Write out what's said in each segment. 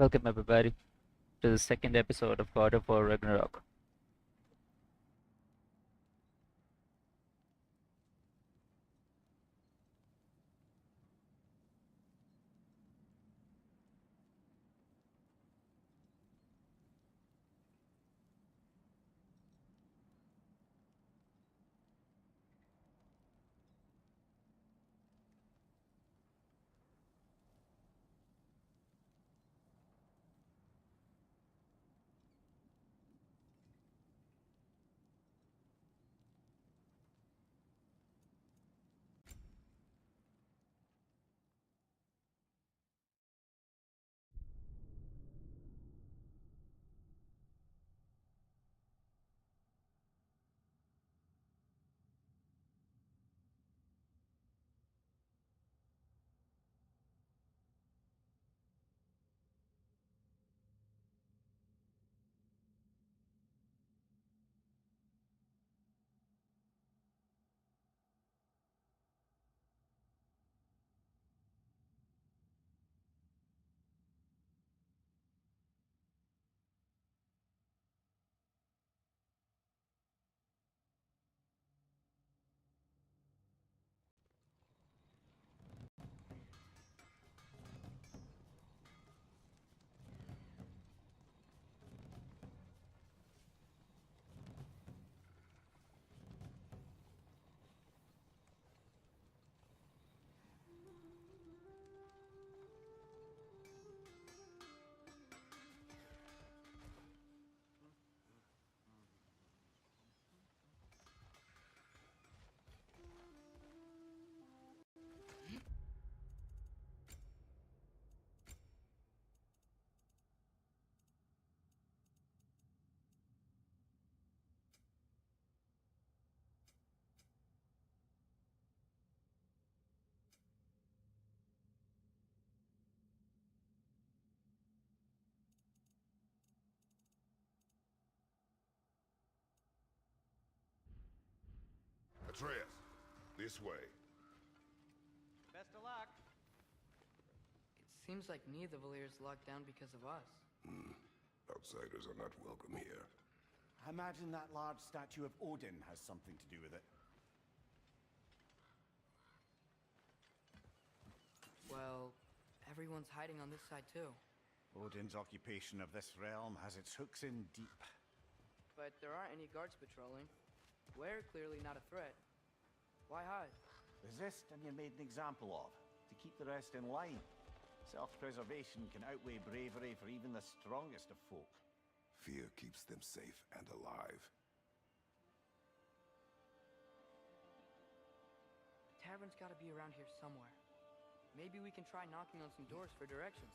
Welcome everybody to the second episode of God of War Ragnarok. Atreus, this way. Best of luck. It seems like neither Valyr's locked down because of us. Outsiders are not welcome here. I imagine that large statue of Odin has something to do with it. Well, everyone's hiding on this side too. Odin's occupation of this realm has its hooks in deep. But there aren't any guards patrolling. We're clearly not a threat. Why hide? Resist and you're made an example of, to keep the rest in line. Self-preservation can outweigh bravery for even the strongest of folk. Fear keeps them safe and alive. The tavern's gotta be around here somewhere. Maybe we can try knocking on some doors for directions.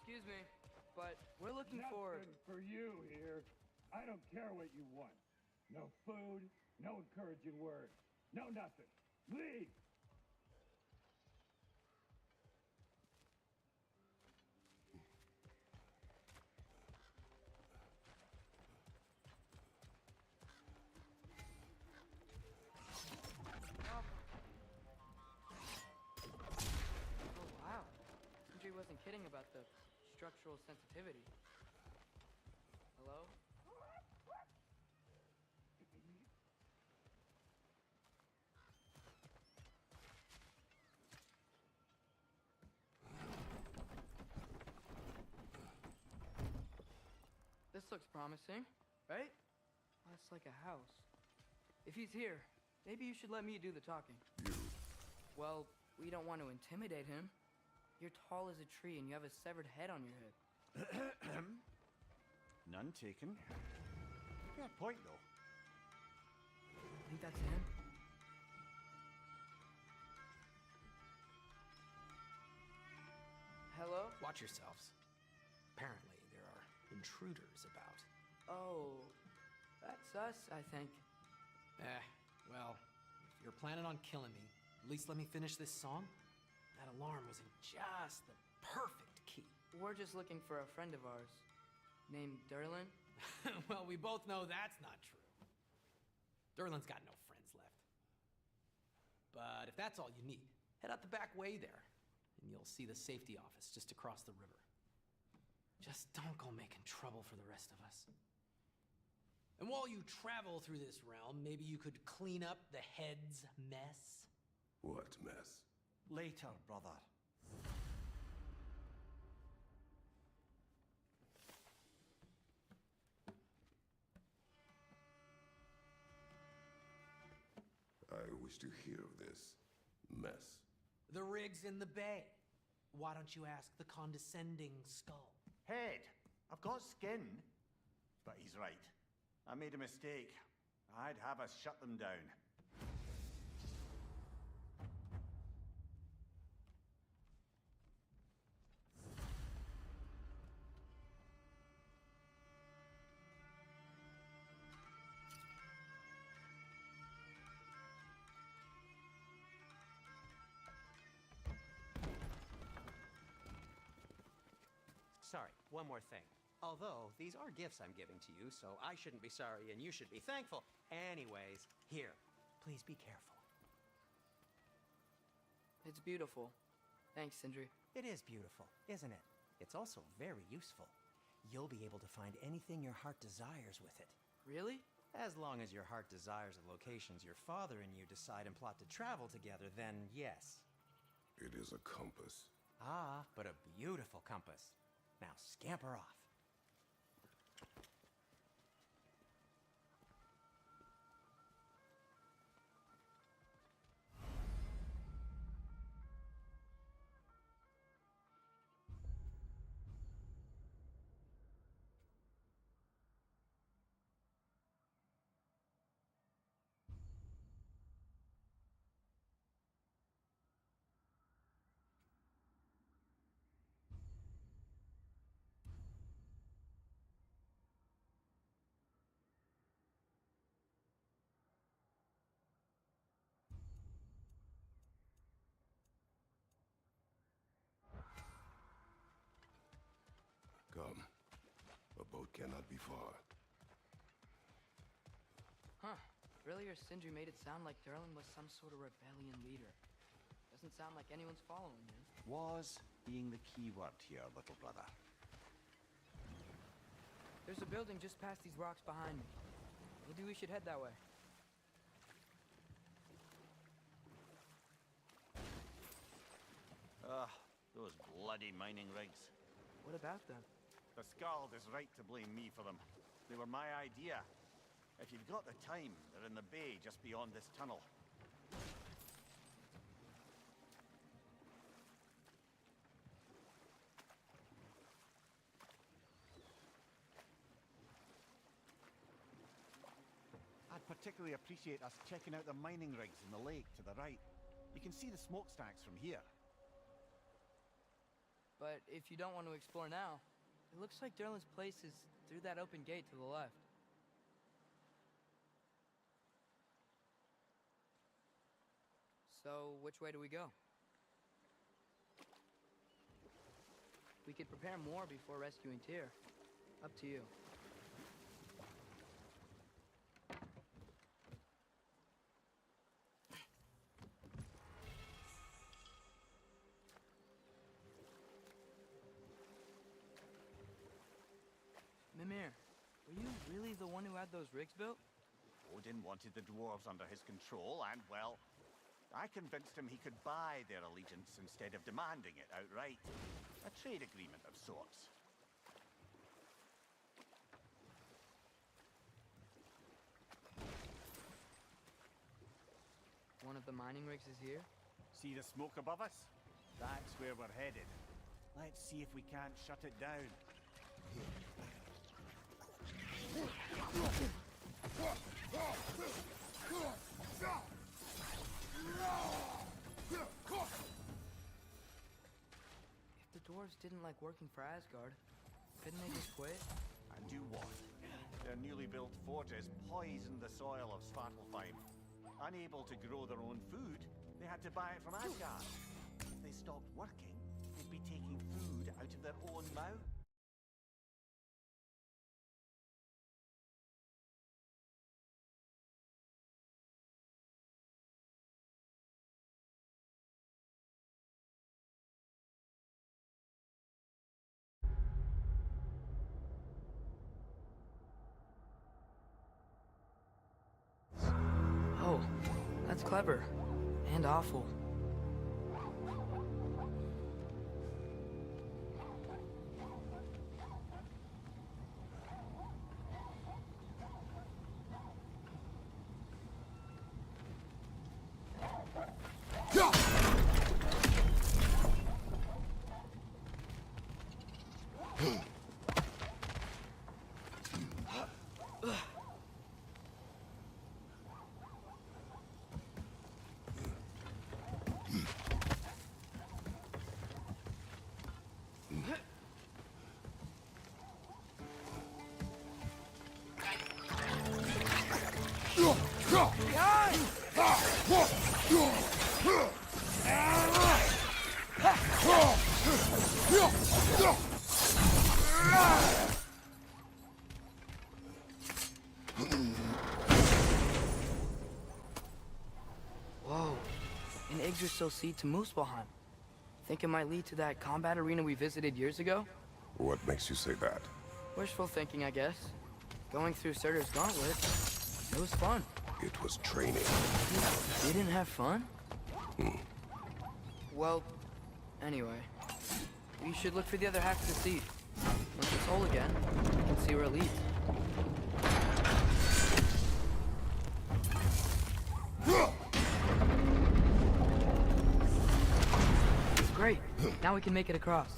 Excuse me, but we're looking for... Nothing for you here. I don't care what you want. No food, no encouraging words, no nothing. Leave! Oh wow, Sindri wasn't kidding about the structural sensitivity. Hello? looks promising, right? That's like a house. If he's here, maybe you should let me do the talking. You. Well, we don't want to intimidate him. You're tall as a tree and you have a severed head on your head. None taken. Fair point, though. Think that's him? Hello? Watch yourselves. Apparently, there are intruders about. Oh, that's us, I think. Well, if you're planning on killing me, at least let me finish this song. That alarm was in just the perfect key. We're just looking for a friend of ours, named Derlin. Well, we both know that's not true. Derlin's got no friends left. But if that's all you need, head out the back way there, and you'll see the safety office just across the river. Just don't go making trouble for the rest of us. And while you travel through this realm, maybe you could clean up the head's mess? What mess? Later, brother. I wish to hear of this mess. The rig's in the bay. Why don't you ask the condescending skull? Head, I've got skin. But he's right. I made a mistake. I'd have us shut them down. Sorry, one more thing. Although, these are gifts I'm giving to you, so I shouldn't be sorry and you should be thankful. Anyways, here, please be careful. It's beautiful. Thanks, Sindri. It is beautiful, isn't it? It's also very useful. You'll be able to find anything your heart desires with it. Really? As long as your heart desires the locations your father and you decide and plot to travel together, then yes. It is a compass. Ah, but a beautiful compass. Now scamper off. Come. A boat cannot be far. Huh. Earlier, Sindri made it sound like Derlin was some sort of rebellion leader. Doesn't sound like anyone's following him. Was being the key word here, little brother. There's a building just past these rocks behind me. Maybe we should head that way. Those bloody mining rigs. What about them? The Skald is right to blame me for them. They were my idea. If you've got the time, they're in the bay just beyond this tunnel. I'd particularly appreciate us checking out the mining rigs in the lake to the right. You can see the smokestacks from here. But if you don't want to explore now, it looks like Derlin's place is through that open gate to the left. So, which way do we go? We could prepare more before rescuing Tyr. Up to you. Mimir, were you really the one who had those rigs built? Odin wanted the dwarves under his control, and, well, I convinced him he could buy their allegiance instead of demanding it outright. A trade agreement of sorts. one of the mining rigs is here? See the smoke above us? That's where we're headed. Let's see if we can't shut it down. If the dwarves didn't like working for Asgard, couldn't they just quit? And do what? Their newly built fortress poisoned the soil of Svartalfheim. Unable to grow their own food, they had to buy it from Asgard. If they stopped working, they'd be taking food out of their own mouth. Oh, that's clever. And awful. Whoa, an Yggdrasil seed to Muspelheim. Think it might lead to that combat arena we visited years ago? What makes you say that? Wishful thinking, I guess. Going through Surtur's gauntlet, it was fun. It was training. You didn't have fun? Well, anyway. We should look for the other half of the seed. Once it's whole again, we can see where it leads. Great. Now we can make it across.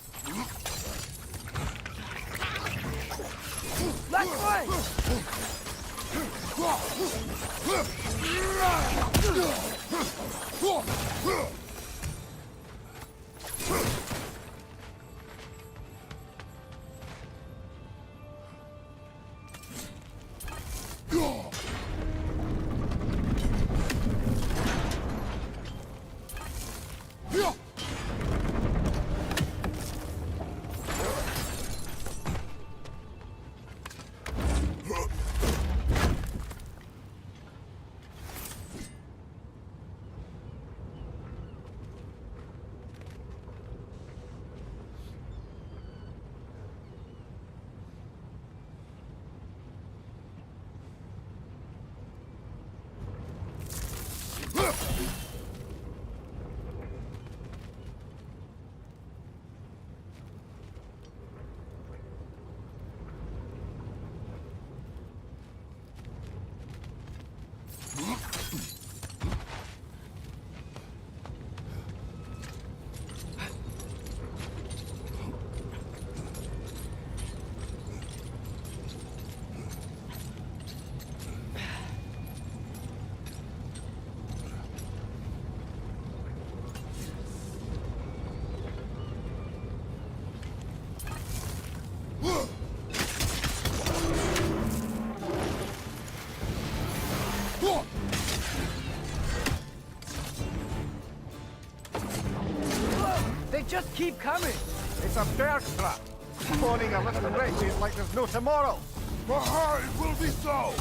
Left foot! They just keep coming! It's a bear trap! Spawning a little wretches like there's no tomorrow! Behind will be so!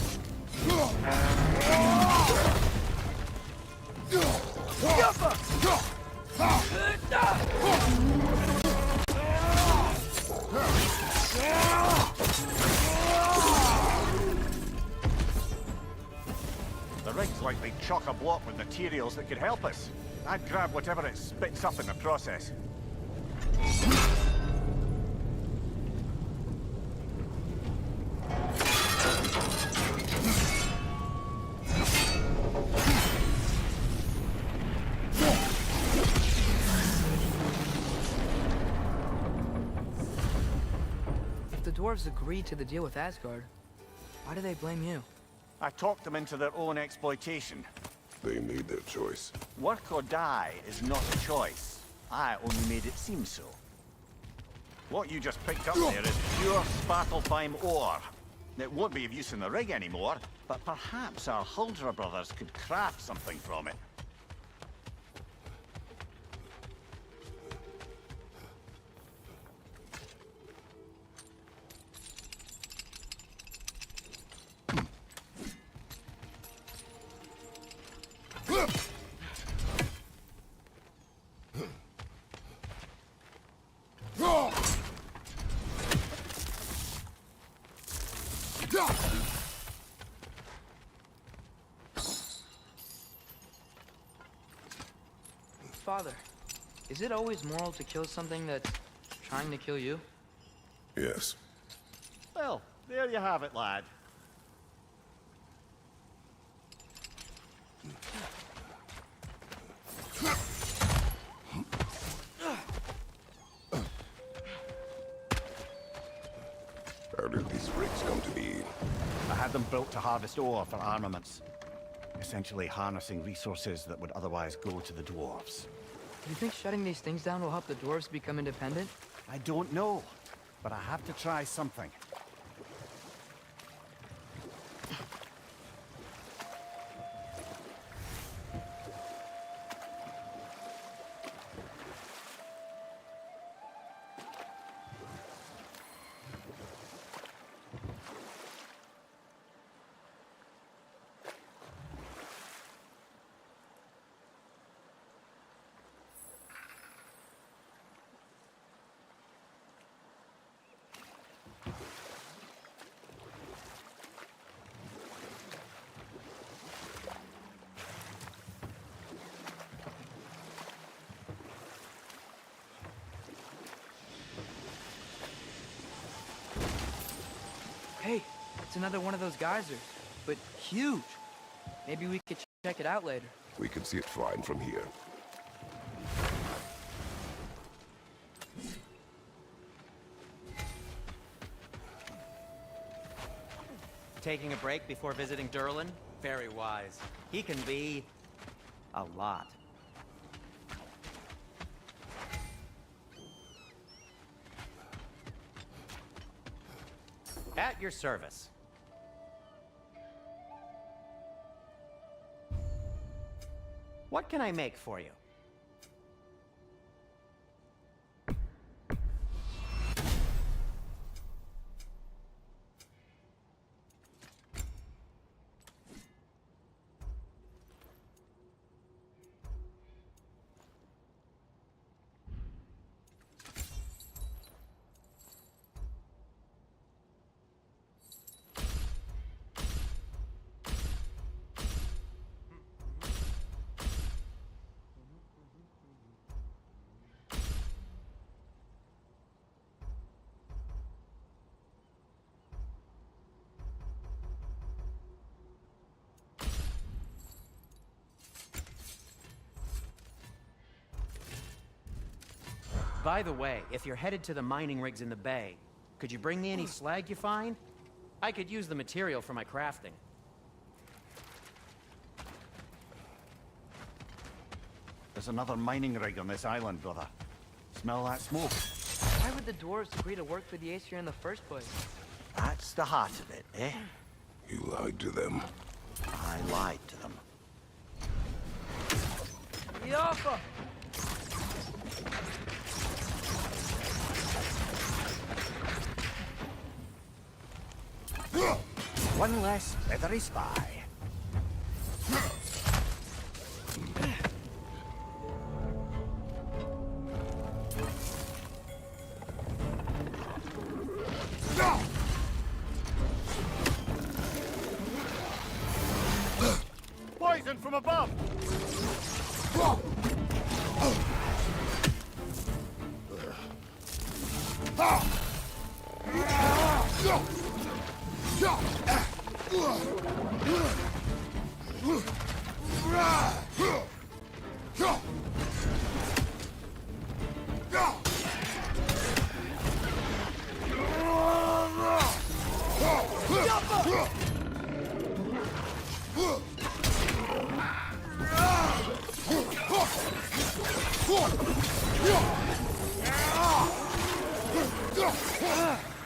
The rig's likely chock-a-block with materials that could help us. I'd grab whatever it spits up in the process. dwarves agreed to the deal with Asgard, why do they blame you? I talked them into their own exploitation. They made their choice. Work or die is not a choice. I only made it seem so. What you just picked up there is pure Svartalfheim ore. It won't be of use in the rig anymore, but perhaps our Huldra brothers could craft something from it. Father, is it always moral to kill something that's trying to kill you? Yes. Well, there you have it, lad. How did these rigs come to be? I had them built to harvest ore for armaments. Essentially harnessing resources that would otherwise go to the dwarves. Do you think shutting these things down will help the dwarves become independent? I don't know, but I have to try something. Hey, it's another one of those geysers, but huge. Maybe we could check it out later. We can see it fine from here. Taking a break before visiting Durlin? Very wise. He can be... a lot. At your service. What can I make for you? By the way, if you're headed to the mining rigs in the bay, could you bring me any slag you find? I could use the material for my crafting. There's another mining rig on this island, brother. Smell that smoke? Why would the dwarves agree to work for the Aesir in the first place? That's the heart of it, eh? You lied to them. I lied to them. Yaffa! One less feathery spy. Poison from above!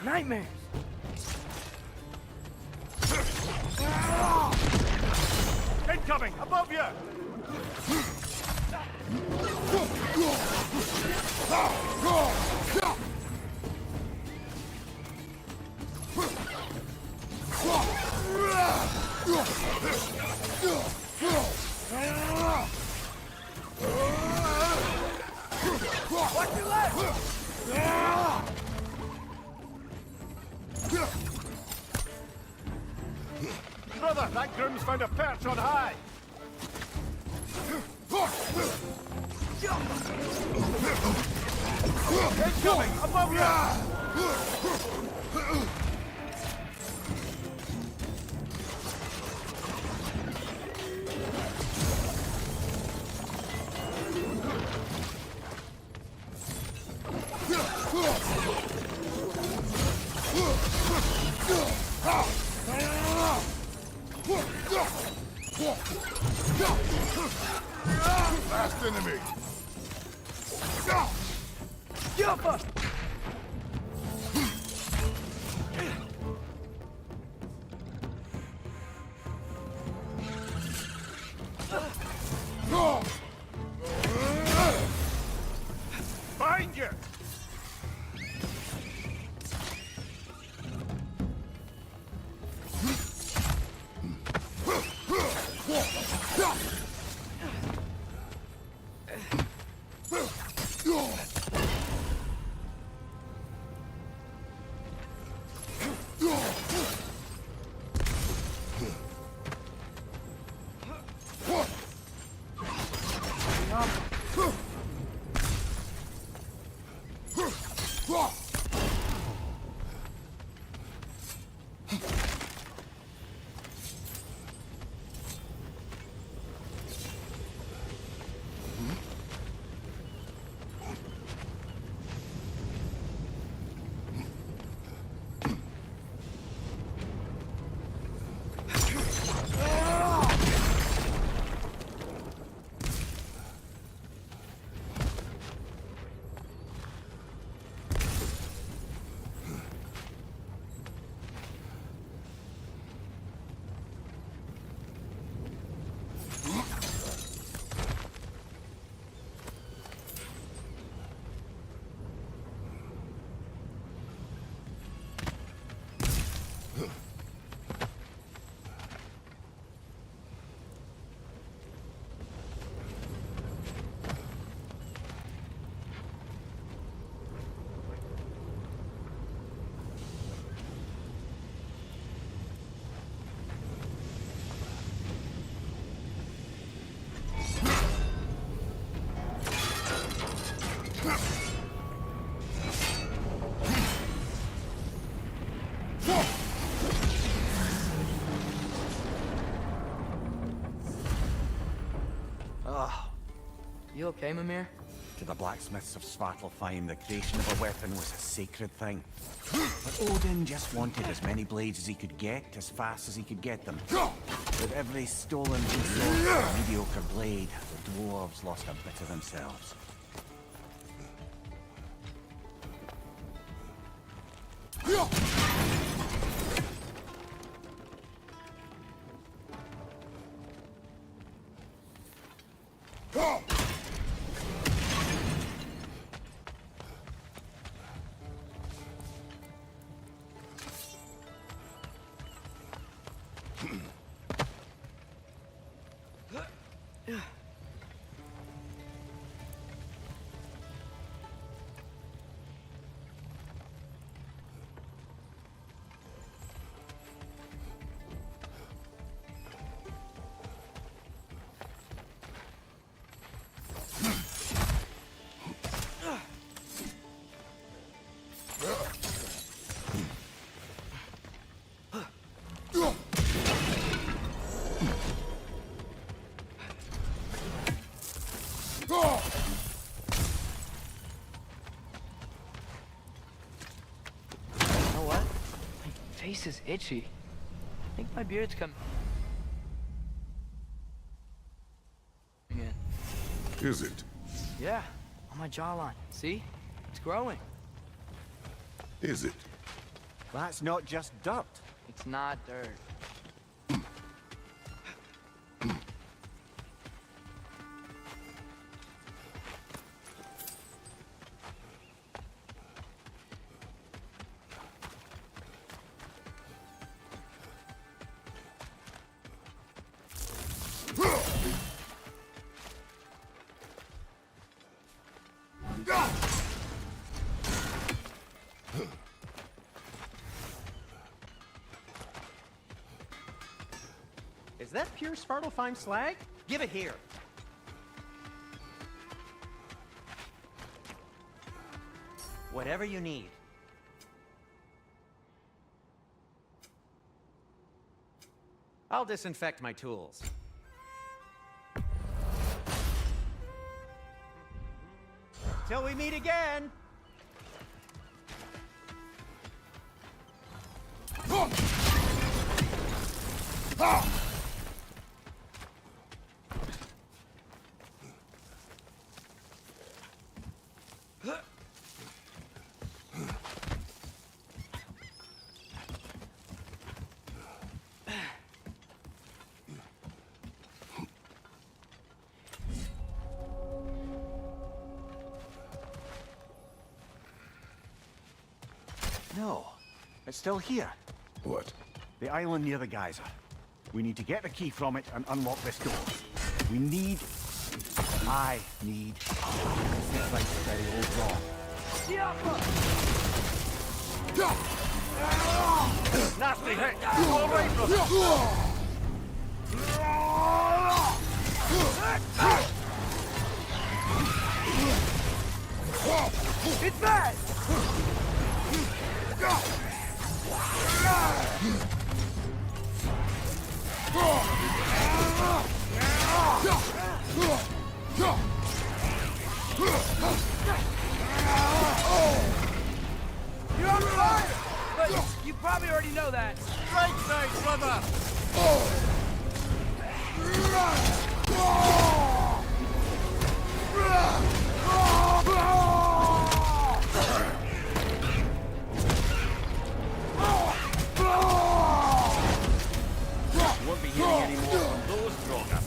Nightmares! Incoming! Above you! Watch your left! Brother, that groom's found a perch on high! Incoming! Above you! Last enemy. Jumper! Find you! You okay, Mimir? To the blacksmiths of Svartalfheim, the creation of a weapon was a sacred thing. But Odin just wanted as many blades as he could get, as fast as he could get them. With every stolen resource or mediocre blade, the dwarves lost a bit of themselves. You know what? My face is itchy. I think my beard's coming in. Is it? Yeah, on my jawline. See? It's growing. Is it? That's not just dirt. It's not dirt. Is that pure Svartalfheim slag? Give it here. Whatever you need. I'll disinfect my tools. Till we meet again! No, it's still here. What? The island near the geyser. We need to get the key from it and unlock this door. We need... I need... Seems like a very old wrong. Nasty hit! All right, brother! It's bad! You're on fire! But you probably already know that. Right side, brother! Won't be hearing any more from those Draugr.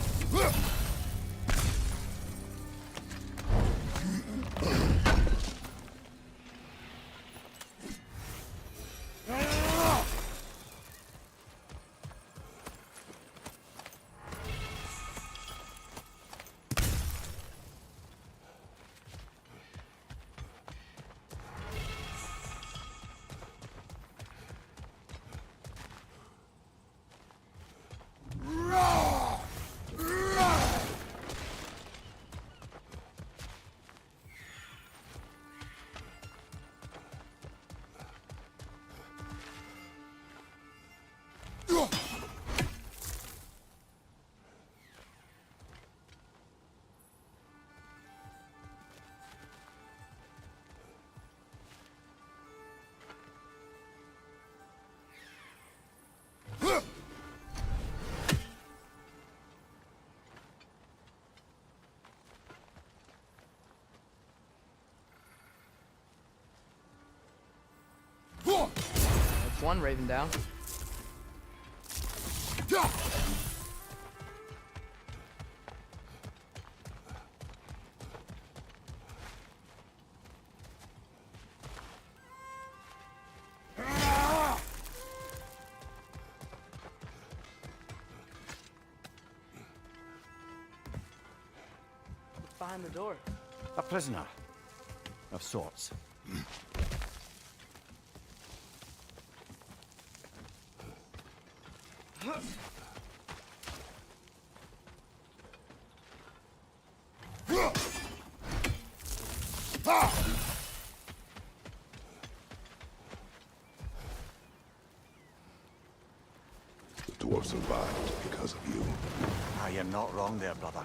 That's one raven down. What's behind the door? A prisoner. Of sorts. The dwarf survived because of you. Ah, you're not wrong there, brother.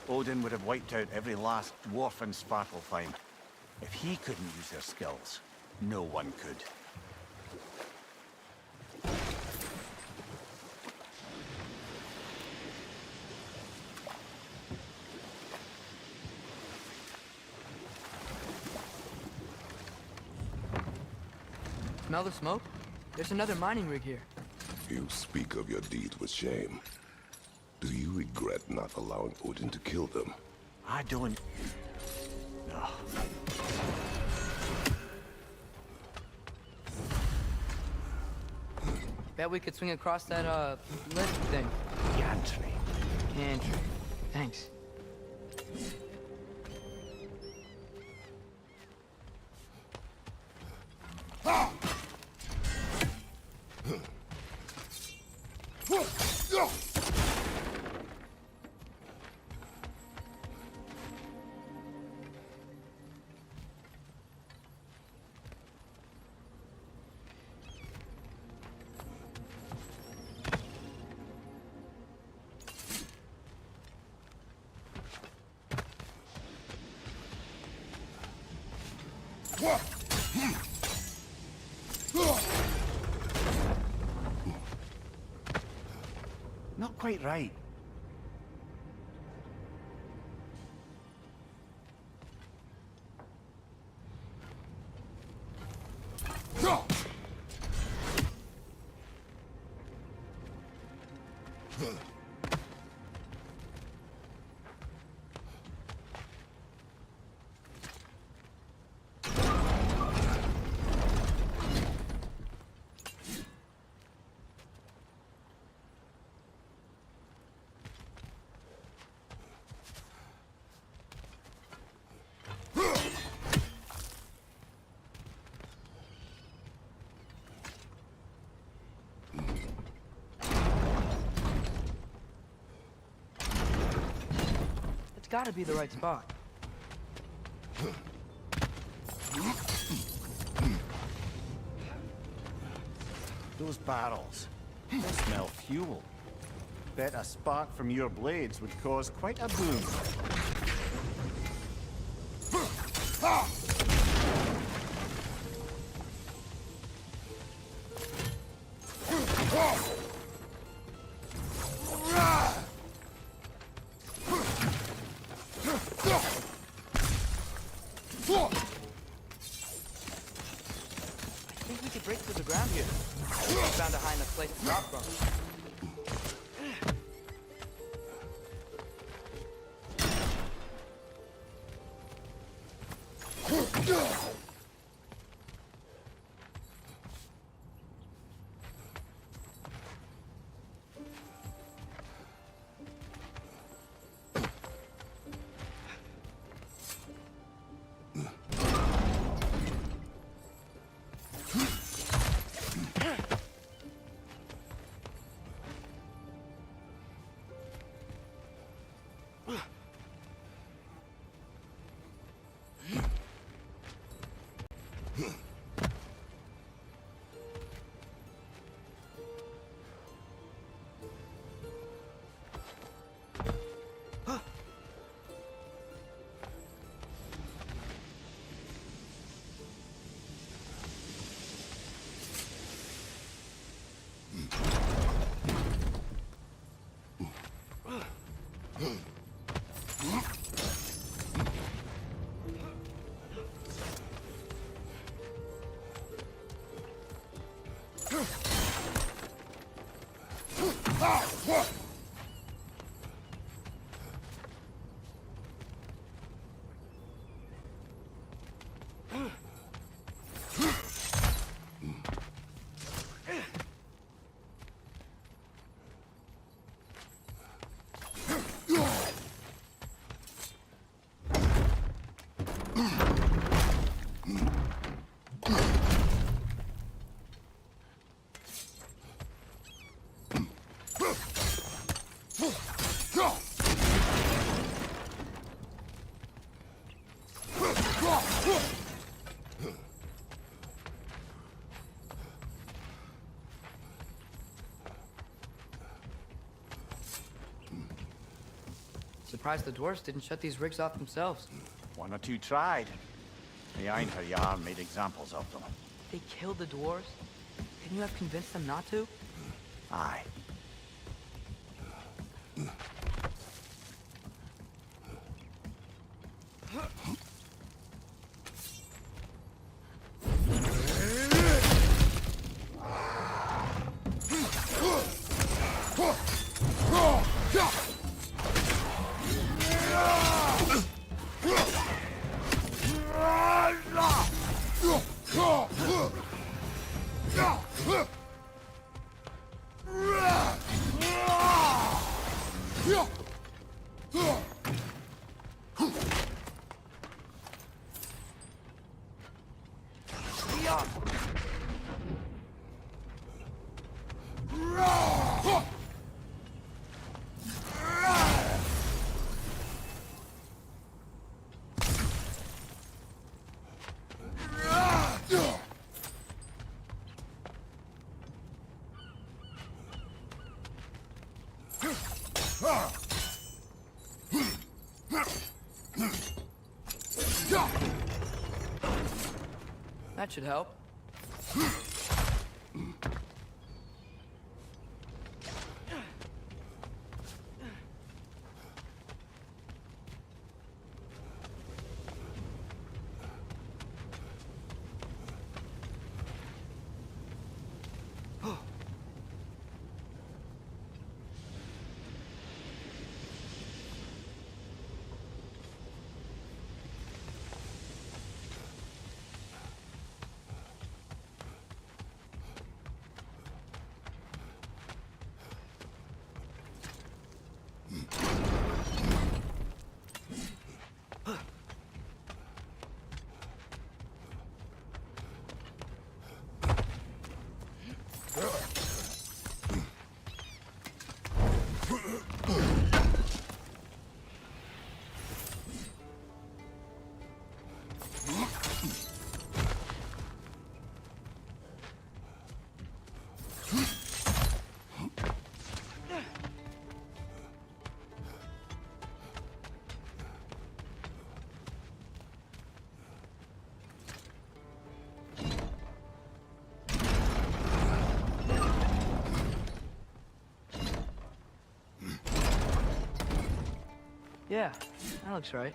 Odin would have wiped out every last dwarf in Svartalfheim. If he couldn't use their skills, no one could. Smell the smoke? There's another mining rig here. You speak of your deeds with shame. Do you regret not allowing Odin to kill them? I don't... No. Bet we could swing across that, lift thing. Gantry. Gantry. Thanks. Not quite right. It's gotta be the right spot. Those barrels. They smell fuel. Bet a spark from your blades would cause quite a boom. I think we could break through the ground here. We found a high enough place to drop from. Surprised the dwarves didn't shut these rigs off themselves. One or two tried. The Einherjar made examples of them. They killed the dwarves? Couldn't you have convinced them not to? Aye. That should help. Yeah, that looks right.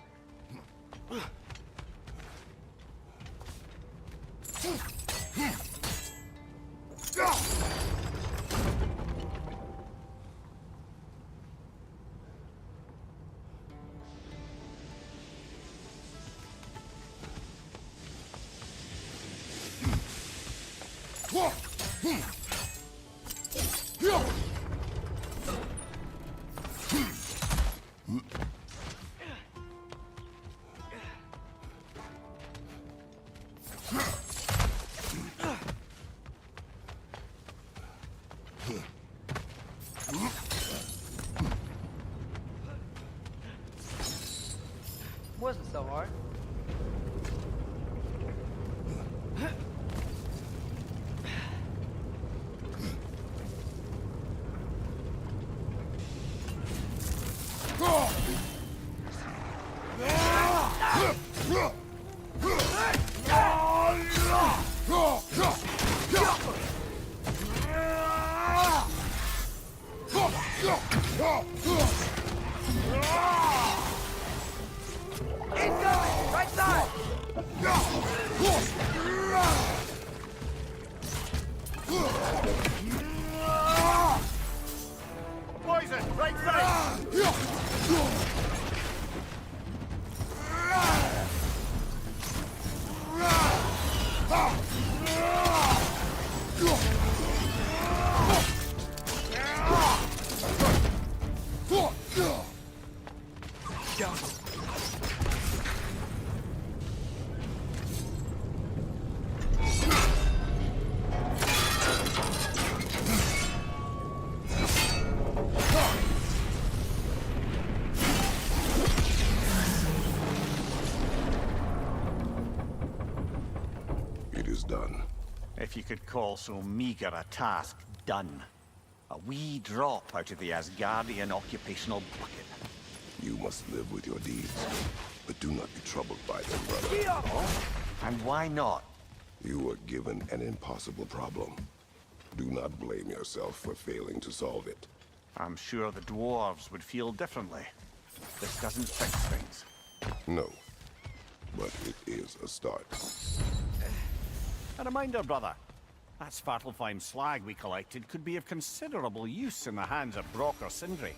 Wasn't so hard. Incoming! Right side! Poison! Right side! It is done. If you could call so meager a task done. A wee drop out of the Asgardian occupational bucket. You must live with your deeds, but do not be troubled by them, brother. And why not? You were given an impossible problem. Do not blame yourself for failing to solve it. I'm sure the dwarves would feel differently. This doesn't fix things. No, but it is a start. A reminder, brother. That Svartalfheim slag we collected could be of considerable use in the hands of Brock or Sindri.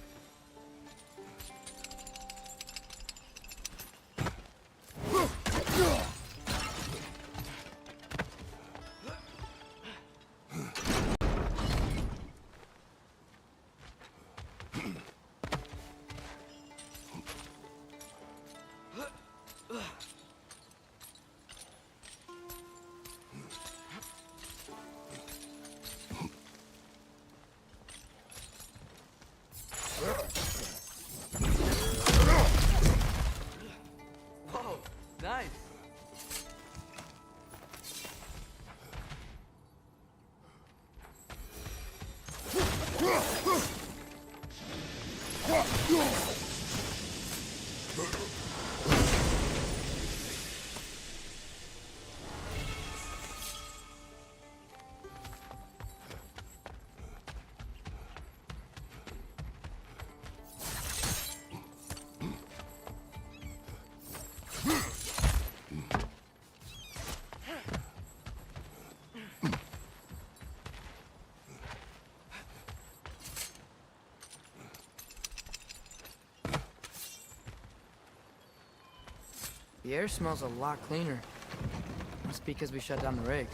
The air smells a lot cleaner. Must be because we shut down the rig.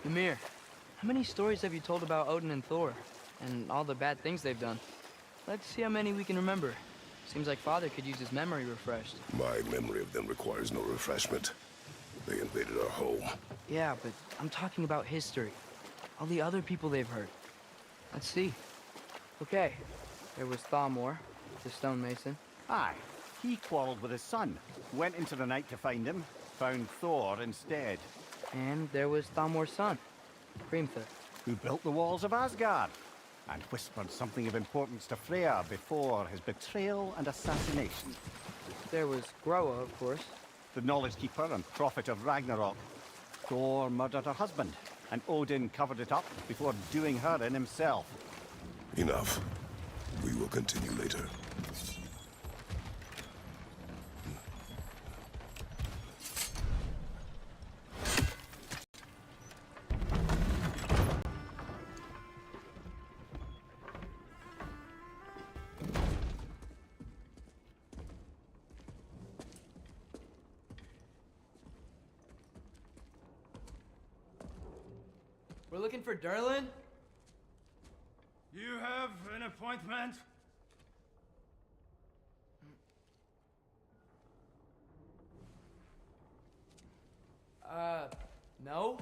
Ymir, how many stories have you told about Odin and Thor? And all the bad things they've done? Let's see how many we can remember. Seems like Father could use his memory refreshed. My memory of them requires no refreshment. They invaded our home. Yeah, but I'm talking about history. All the other people they've hurt. Let's see. Okay, there was Thamor, the stonemason. Aye, he quarreled with his son. Went into the night to find him. Found Thor instead. And there was Thamor's son, Hrimthur. Who built the walls of Asgard. And whispered something of importance to Freya before his betrayal and assassination. There was Groa, of course. The knowledge keeper and prophet of Ragnarok. Thor murdered her husband, and Odin covered it up before doing her in himself. Enough. We will continue later. We're looking for Durlin? You have an appointment? No?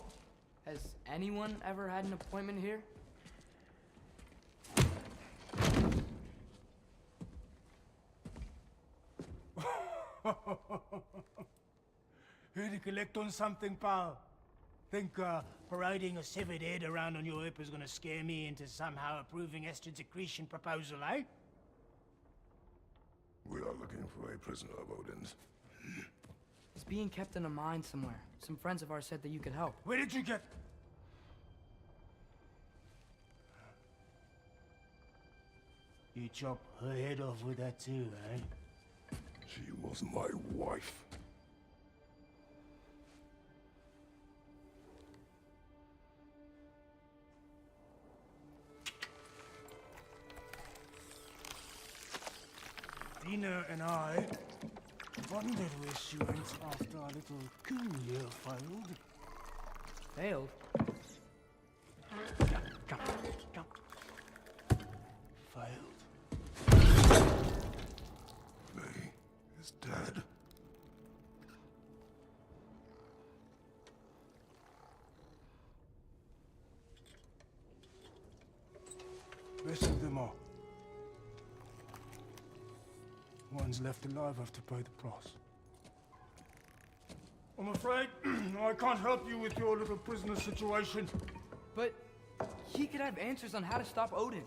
Has anyone ever had an appointment here? Here to collect on something, pal? Think, parading a severed head around on your hip is gonna scare me into somehow approving estrogen secretion proposal, eh? We are looking for a prisoner of Odin's. It's being kept in a mine somewhere. Some friends of ours said that you could help. Where did you get... You chop her head off with that too, eh? She was my wife. Dina and I wondered where she went after our little coup here failed. Failed? Failed. May is dead. Rest of them are. One's left alive have to pay the price. I'm afraid I can't help you with your little prisoner situation. But he could have answers on how to stop Odin.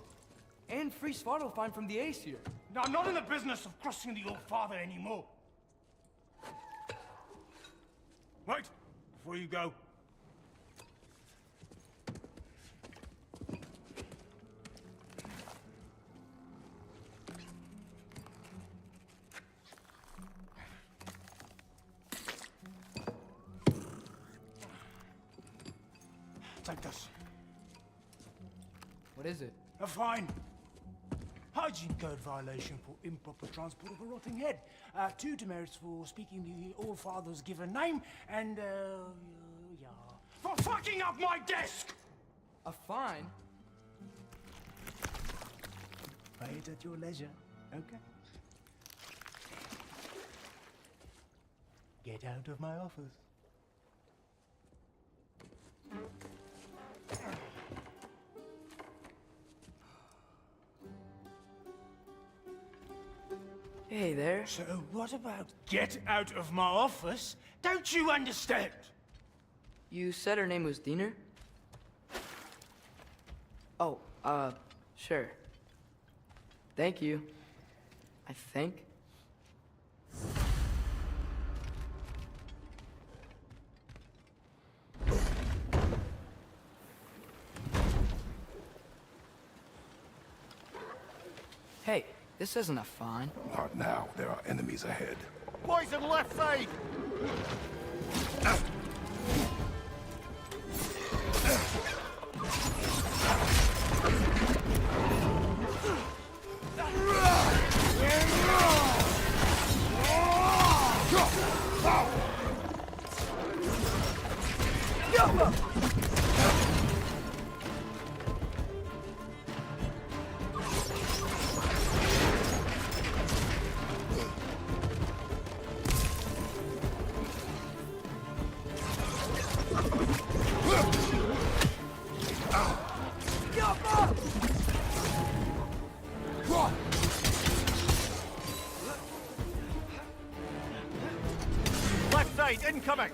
And free Svartalfheim from the Aesir. Now, I'm not in the business of crossing the old father anymore. Wait, before you go. Take this. What is it? A fine. Hygiene code violation for improper transport of a rotting head. 2 demerits for speaking the All-Father's given name, and, yeah. For fucking up my desk! A fine? Pay it at your leisure, okay? Get out of my office. Hey there. So what about get out of my office? Don't you understand? You said her name was Diener? Oh, sure. Thank you. I think. Hey, this isn't a fine. Not now. There are enemies ahead. Poison left side! Left side, incoming!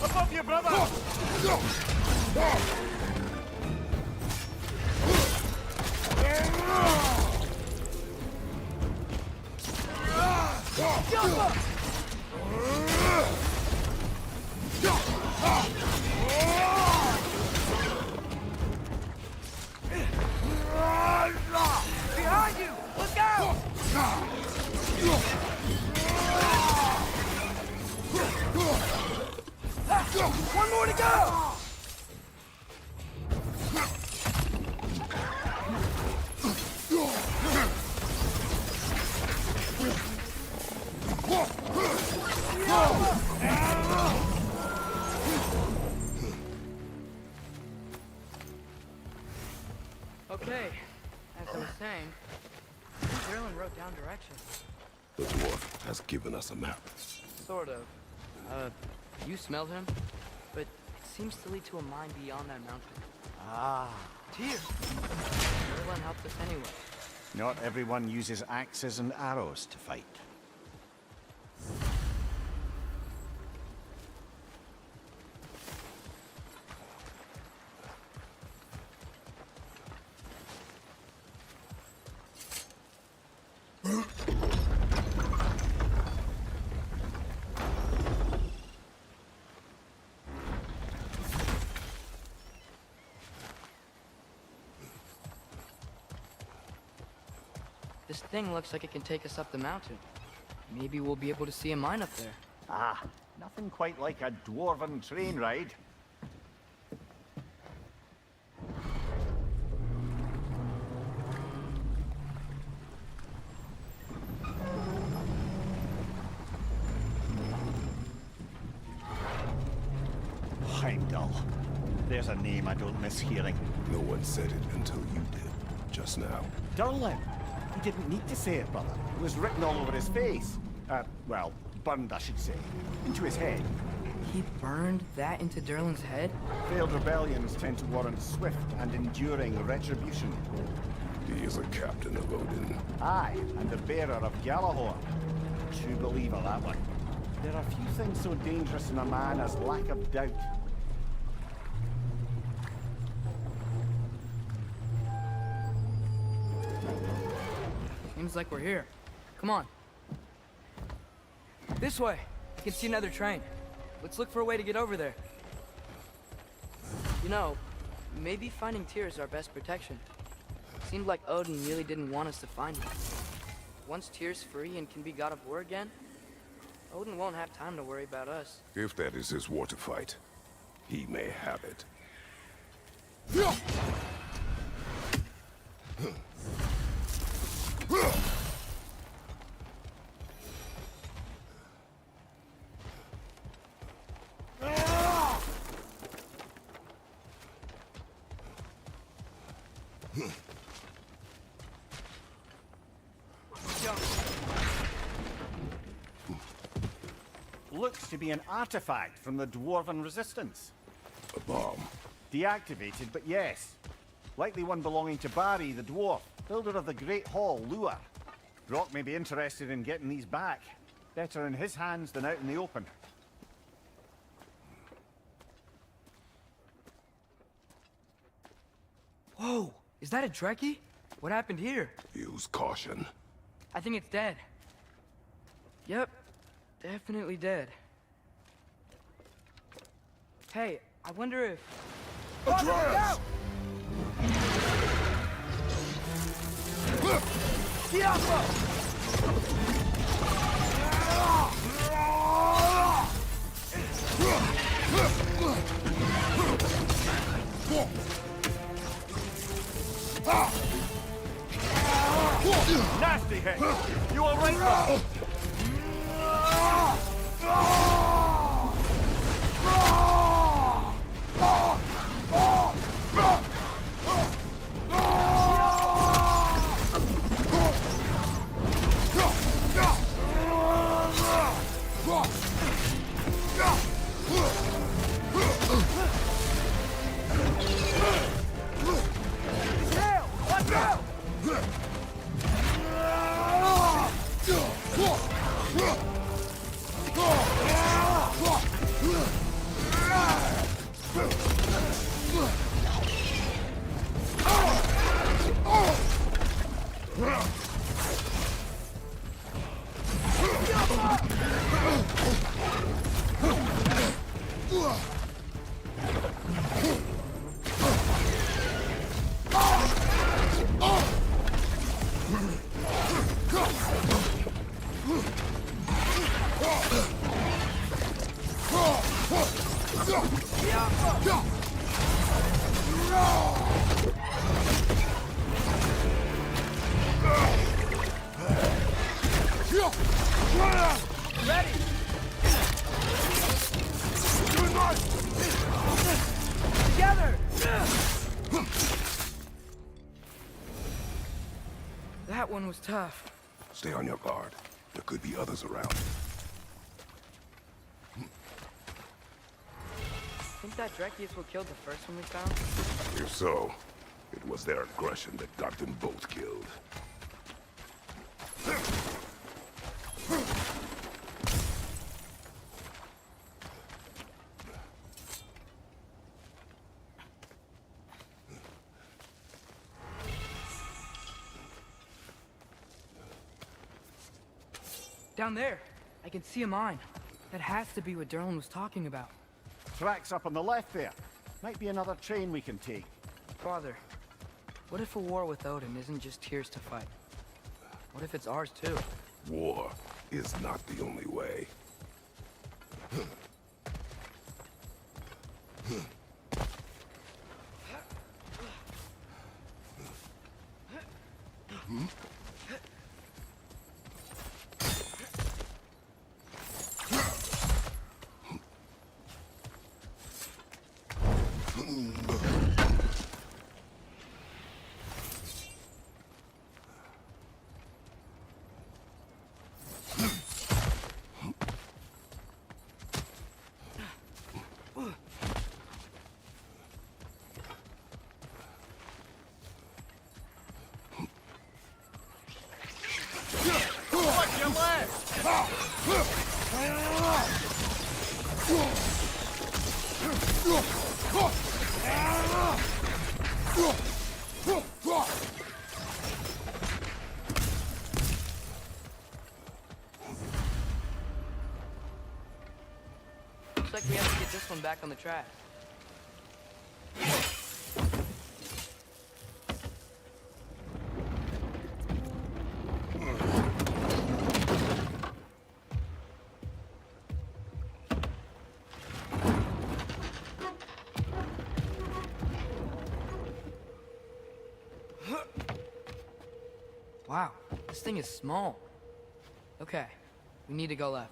Above you, brother! Behind you! Look out! One more to go! Okay, as I was saying, Gerlin wrote down directions. The dwarf has given us a map. Sort of. You smelled him? But it seems to lead to a mine beyond that mountain. Ah, Tyr! Gerlin helped us anyway. not everyone uses axes and arrows to fight. This thing looks like it can take us up the mountain. Maybe we'll be able to see a mine up there. Ah, nothing quite like a dwarven train ride. Heimdall. There's a name I don't miss hearing. No one said it until you did, just now. Durlin. He didn't need to say it, brother. It was written all over his face. Well, burned, I should say. Into his head. He burned that into Derlin's head? Failed rebellions tend to warrant swift and enduring retribution. He is a captain of Odin. Aye, and the bearer of Gjallarhorn. True believer, that one. There are few things so dangerous in a man as lack of doubt. Seems like we're here. Come on. This way. I can see another train. Let's look for a way to get over there. You know, maybe finding Tyr is our best protection. Seemed like Odin really didn't want us to find him. Once Tyr's free and can be God of War again, Odin won't have time to worry about us. If that is his war to fight, he may have it. Looks to be an artifact from the Dwarven Resistance. A bomb. Deactivated, but yes. Likely one belonging to Barry, the dwarf, builder of the Great Hall, Lua. Brock may be interested in getting these back. Better in his hands than out in the open. Whoa! Is that a Trekkie? What happened here? Use caution. I think it's dead. Yep. Definitely dead. Hey, I wonder if... Atreus! Nasty hit! You alright, Rob? That one was tough. Stay on your guard. There could be others around. Think that Trekkie is what killed the first one we found? If so, it was their aggression that got them both killed. Down there, I can see a mine. That has to be what Derlin was talking about. Tracks up on the left there. Might be another train we can take. Father, what if a war with Odin isn't just Tyr's to fight? What if it's ours too? War is not the only way. like we have to get this one back on the track. Wow, this thing is small. Okay, we need to go left.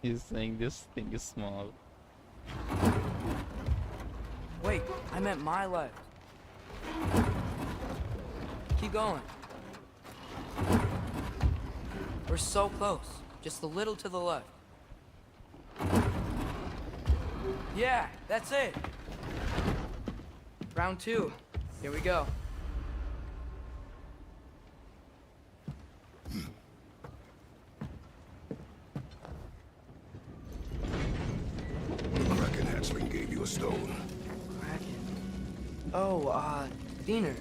He's saying this thing is small. Wait, I meant my left. Keep going. We're so close. Just a little to the left. Yeah, that's it. Round 2. Here we go. Kraken hatchling gave you a stone. Kraken. Oh, Diener.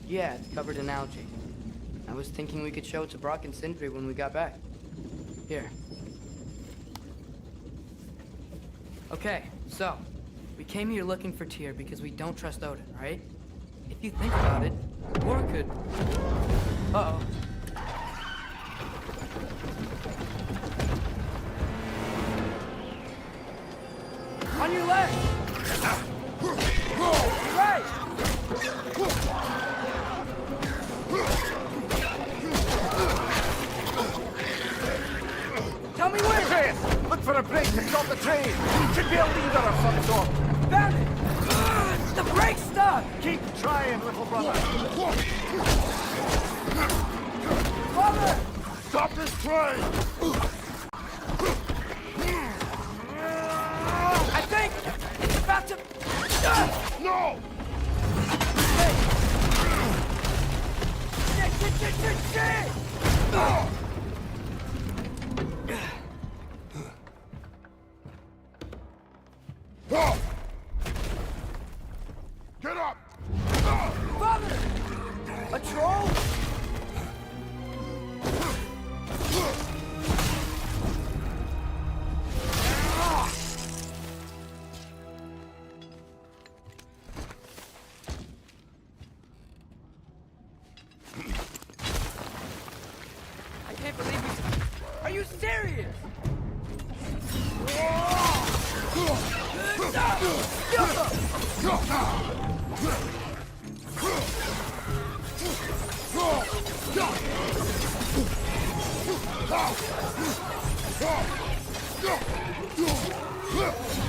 Yeah, it's covered in algae. I was thinking we could show it to Brock and Sindri when we got back. Here. Okay, so, we came here looking for Tyr because we don't trust Odin, right? If you think about it, or could... Uh-oh. On your left! Right! Tell me where! Chris, look for a break to stop the train. Should be a leader of some sort. Found it! The brake's stuck! Keep trying, little brother. Father! Stop this train! I think it's about to... No! Shit! Get up! Father! A troll? I can't believe we... Are you serious?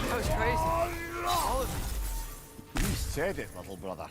That was crazy. All of it. You said it, little brother.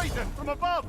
Poison from above!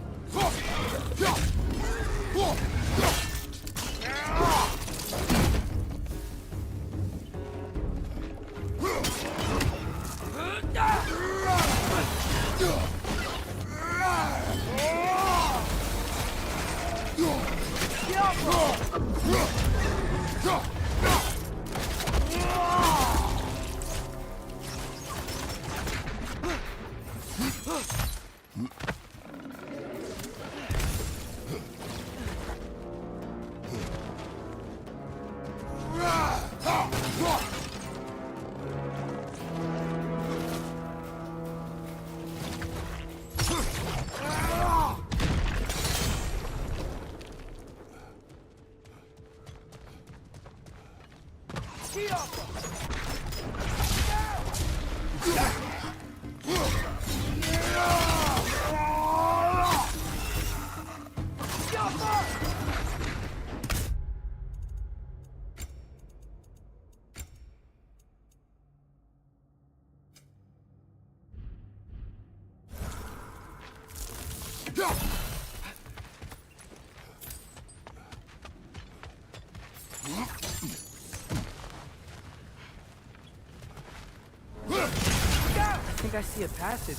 I see a passage.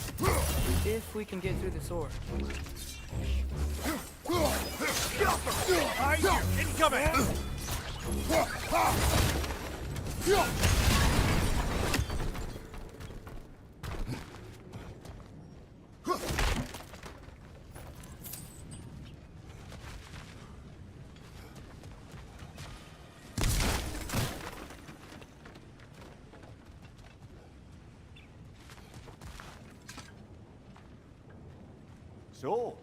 If we can get through this ore. So,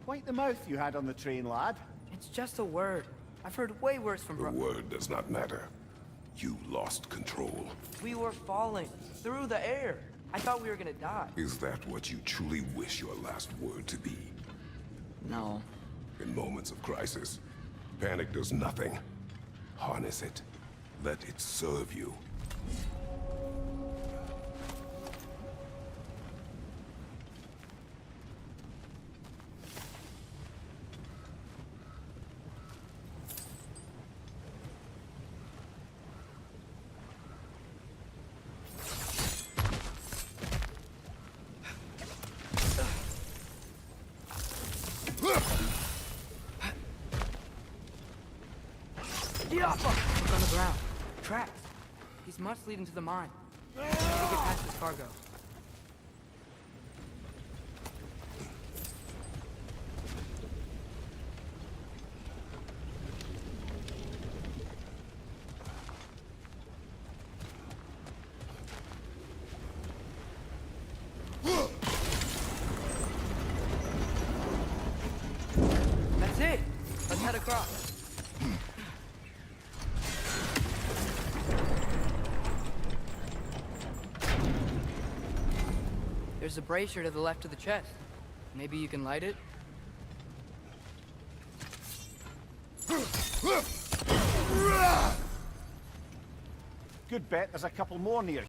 quite the mouth you had on the train, lad. It's just a word. I've heard way worse from The word does not matter. You lost control. We were falling through the air. I thought we were gonna die. Is that what you truly wish your last word to be? No. In moments of crisis, panic does nothing. Harness it. Let it serve you. Look on the ground. Tracks. These must lead into the mine. We can get past this cargo. That's it. Let's head across. There's a brazier to the left of the chest. Maybe you can light it? Good bet there's a couple more near